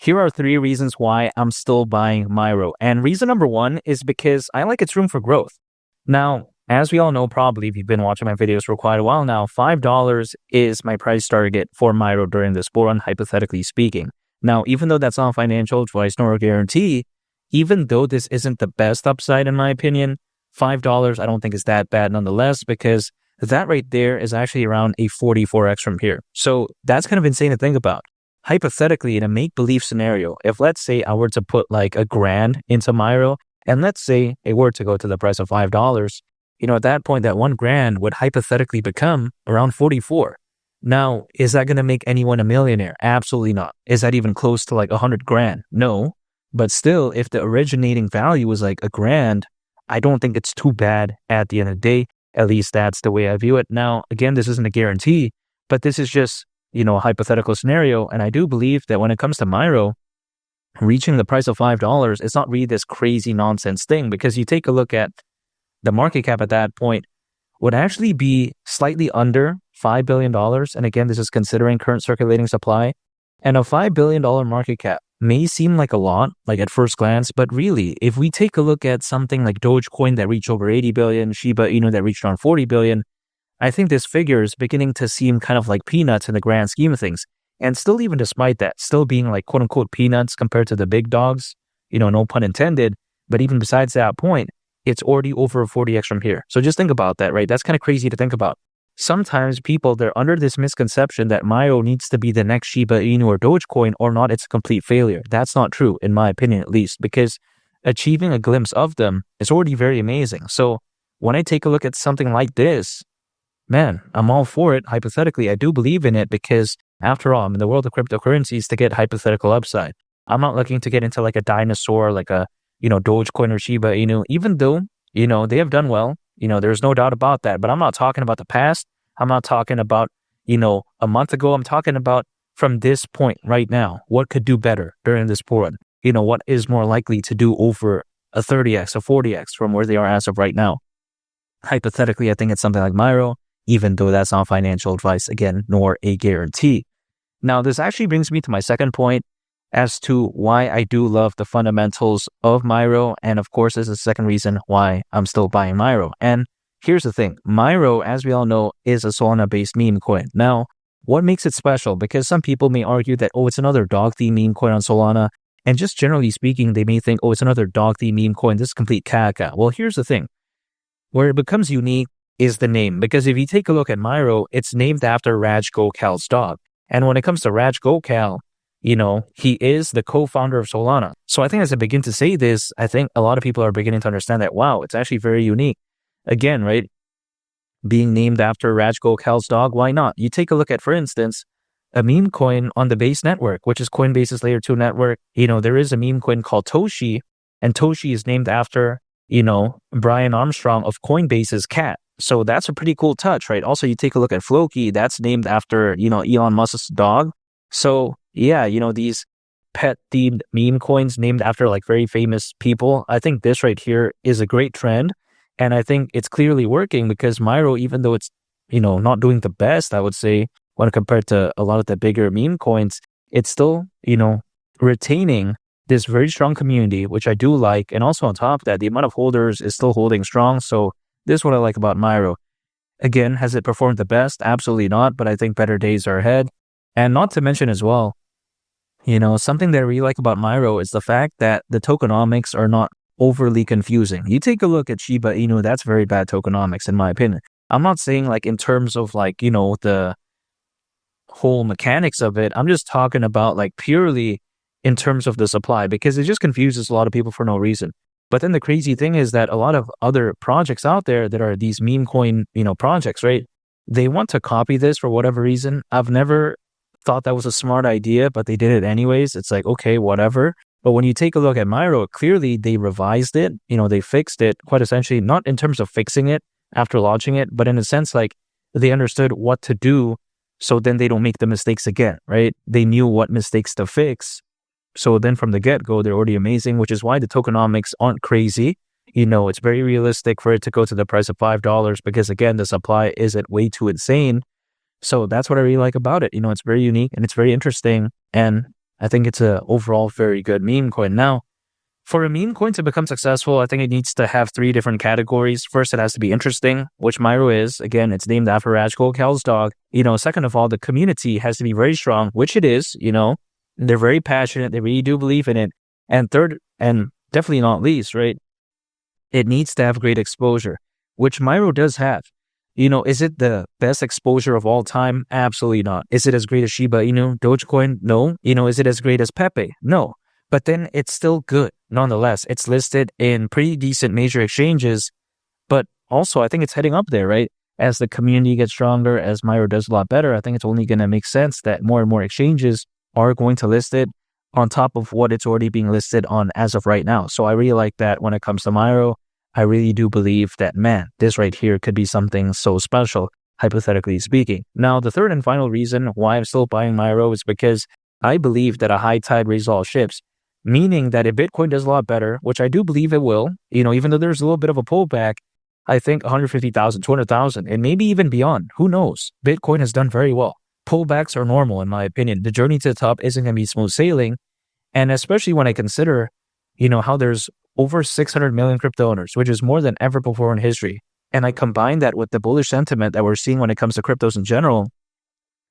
here are 3 reasons why I'm still buying MYRO. And reason number 1 is because I like its room for growth. Now, as we all know, probably if you've been watching my videos for quite a while now, $5 is my price target for MYRO during this bull run, hypothetically speaking. Now, even though that's not financial advice nor a guarantee, even though this isn't the best upside in my opinion, $5 I don't think is that bad nonetheless, because that right there is actually around a 44x from here. So that's kind of insane to think about. Hypothetically, in a make-believe scenario, if let's say I were to put like $1,000 into MYRO, and let's say it were to go to the price of $5, at that point, that $1,000 would hypothetically become around 44. Now, is that going to make anyone a millionaire? Absolutely not. Is that even close to like $100,000? No. But still, if the originating value was like $1,000, I don't think it's too bad at the end of the day. At least that's the way I view it. Now, again, this isn't a guarantee, but this is just, a hypothetical scenario. And I do believe that when it comes to MYRO, reaching the price of $5, it's not really this crazy nonsense thing, because you take a look at the market cap at that point would actually be slightly under $5 billion. And again, this is considering current circulating supply. And a $5 billion market cap may seem like a lot, like at first glance, but really, if we take a look at something like Dogecoin that reached over 80 billion, Shiba Inu that reached around 40 billion, I think this figure is beginning to seem kind of like peanuts in the grand scheme of things. And still, even despite that, still being like quote unquote peanuts compared to the big dogs, no pun intended. But even besides that point, it's already over a 40x from here. So just think about that, right? That's kind of crazy to think about. Sometimes people, they're under this misconception that MYRO needs to be the next Shiba Inu or Dogecoin, or not, it's a complete failure. That's not true, in my opinion at least, because achieving a glimpse of them is already very amazing. So when I take a look at something like this, man, I'm all for it. Hypothetically, I do believe in it because, after all, I'm in the world of cryptocurrencies to get hypothetical upside. I'm not looking to get into like a dinosaur, like a, Dogecoin or Shiba Inu, even though, they have done well. There's no doubt about that. But I'm not talking about the past. I'm not talking about, a month ago. I'm talking about from this point right now. What could do better during this bull run? What is more likely to do over a 30x, a 40x from where they are as of right now? Hypothetically, I think it's something like MYRO, even though that's not financial advice, again, nor a guarantee. Now, this actually brings me to my second point as to why I do love the fundamentals of MYRO. And of course, this is the second reason why I'm still buying MYRO. And here's the thing. MYRO, as we all know, is a Solana-based meme coin. Now, what makes it special? Because some people may argue that, it's another dog-themed meme coin on Solana. And just generally speaking, they may think, it's another dog-themed meme coin. This is complete caca. Well, here's the thing. Where it becomes unique is the name. Because if you take a look at MYRO, it's named after Raj Gokhal's dog. And when it comes to Raj Gokhal, he is the co-founder of Solana. So I think as I begin to say this, I think a lot of people are beginning to understand that, wow, it's actually very unique. Again, right? Being named after Raj Gokhal's dog, why not? You take a look at, for instance, a meme coin on the Base network, which is Coinbase's layer 2 network. There is a meme coin called Toshi, and Toshi is named after, Brian Armstrong of Coinbase's cat. So that's a pretty cool touch, right? Also, you take a look at Floki, that's named after, Elon Musk's dog. So yeah, these pet-themed meme coins named after like very famous people. I think this right here is a great trend. And I think it's clearly working because MYRO, even though it's, not doing the best, I would say, when compared to a lot of the bigger meme coins, it's still, retaining this very strong community, which I do like. And also on top of that, the amount of holders is still holding strong. So this is what I like about MYRO. Again, has it performed the best? Absolutely not. But I think better days are ahead. And not to mention as well, something that I really like about MYRO is the fact that the tokenomics are not overly confusing. You take a look at Shiba Inu, that's very bad tokenomics in my opinion. I'm not saying like in terms of like, the whole mechanics of it. I'm just talking about like purely in terms of the supply, because it just confuses a lot of people for no reason. But then the crazy thing is that a lot of other projects out there that are these meme coin, projects, right? They want to copy this for whatever reason. I've never thought that was a smart idea, but they did it anyways. It's like, okay, whatever. But when you take a look at MYRO, clearly they revised it, they fixed it quite essentially, not in terms of fixing it after launching it, but in a sense like they understood what to do so then they don't make the mistakes again, right? They knew what mistakes to fix. So then from the get-go, they're already amazing, which is why the tokenomics aren't crazy. It's very realistic for it to go to the price of $5 because again, the supply isn't way too insane. So that's what I really like about it. It's very unique and it's very interesting. And I think it's a overall very good meme coin. Now, for a meme coin to become successful, I think it needs to have 3 different categories. First, it has to be interesting, which MYRO is. Again, it's named after Rajkul Kal's dog. Second of all, the community has to be very strong, which it is. They're very passionate. They really do believe in it. And third, and definitely not least, right? It needs to have great exposure, which MYRO does have. Is it the best exposure of all time? Absolutely not. Is it as great as Shiba Inu, Dogecoin? No. Is it as great as Pepe? No. But then it's still good. Nonetheless, it's listed in pretty decent major exchanges. But also, I think it's heading up there, right? As the community gets stronger, as MYRO does a lot better, I think it's only going to make sense that more and more exchanges are going to list it on top of what it's already being listed on as of right now. So I really like that when it comes to MYRO. I really do believe that, man, this right here could be something so special, hypothetically speaking. Now, the third and final reason why I'm still buying MYRO is because I believe that a high tide raises all ships, meaning that if Bitcoin does a lot better, which I do believe it will, even though there's a little bit of a pullback, I think 150,000, 200,000, and maybe even beyond, who knows? Bitcoin has done very well. Pullbacks are normal, in my opinion. The journey to the top isn't going to be smooth sailing. And especially when I consider, how there's over 600 million crypto owners, which is more than ever before in history. And I combine that with the bullish sentiment that we're seeing when it comes to cryptos in general.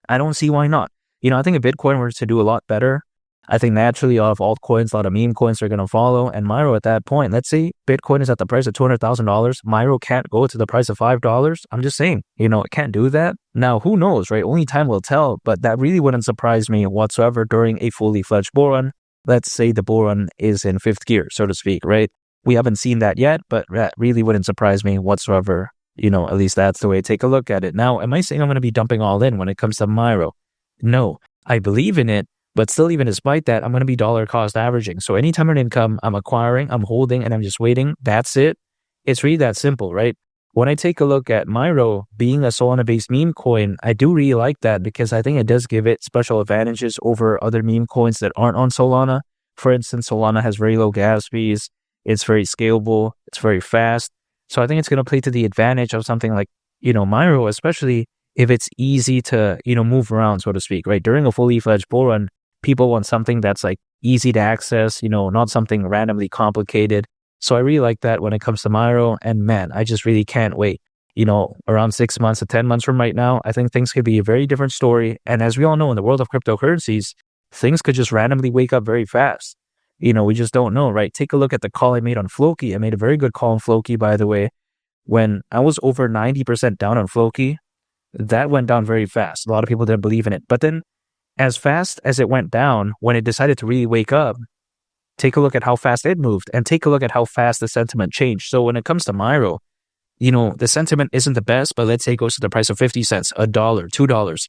I don't see why not. I think if Bitcoin were to do a lot better, I think naturally a lot of altcoins, a lot of meme coins are going to follow. And MYRO at that point, let's say Bitcoin is at the price of $200,000. MYRO can't go to the price of $5. I'm just saying, it can't do that. Now, who knows, right? Only time will tell, but that really wouldn't surprise me whatsoever during a fully fledged bull run. Let's say the bull run is in 5th gear, so to speak, right? We haven't seen that yet, but that really wouldn't surprise me whatsoever. At least that's the way I take a look at it. Now, am I saying I'm going to be dumping all in when it comes to MYRO? No, I believe in it, but still, even despite that, I'm going to be dollar cost averaging. So anytime an income, I'm acquiring, I'm holding, and I'm just waiting. That's it. It's really that simple, right? When I take a look at MYRO being a Solana-based meme coin, I do really like that because I think it does give it special advantages over other meme coins that aren't on Solana. For instance, Solana has very low gas fees. It's very scalable. It's very fast. So I think it's going to play to the advantage of something like, MYRO, especially if it's easy to, move around, so to speak, right? During a fully fledged bull run, people want something that's like easy to access, not something randomly complicated. So I really like that when it comes to MYRO, and man, I just really can't wait. Around 6 months to 10 months from right now, I think things could be a very different story. And as we all know, in the world of cryptocurrencies, things could just randomly wake up very fast. We just don't know, right? Take a look at the call I made on Floki. I made a very good call on Floki, by the way. When I was over 90% down on Floki, that went down very fast. A lot of people didn't believe in it. But then as fast as it went down, when it decided to really wake up, take a look at how fast it moved and take a look at how fast the sentiment changed. So when it comes to MYRO, the sentiment isn't the best, but let's say it goes to the price of 50 cents, $1, $2.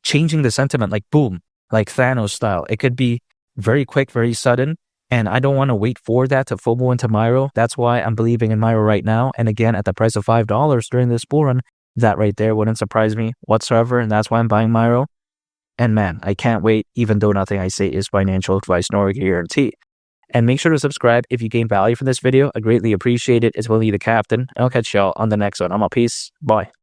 Changing the sentiment like boom, like Thanos style. It could be very quick, very sudden. And I don't want to wait for that to FOMO into MYRO. That's why I'm believing in MYRO right now. And again, at the price of $5 during this bull run, that right there wouldn't surprise me whatsoever. And that's why I'm buying MYRO. And man, I can't wait, even though nothing I say is financial advice nor a guarantee. And make sure to subscribe if you gain value from this video. I greatly appreciate it. It's Willie the Captain. I'll catch y'all on the next one. I'm out. Peace. Bye.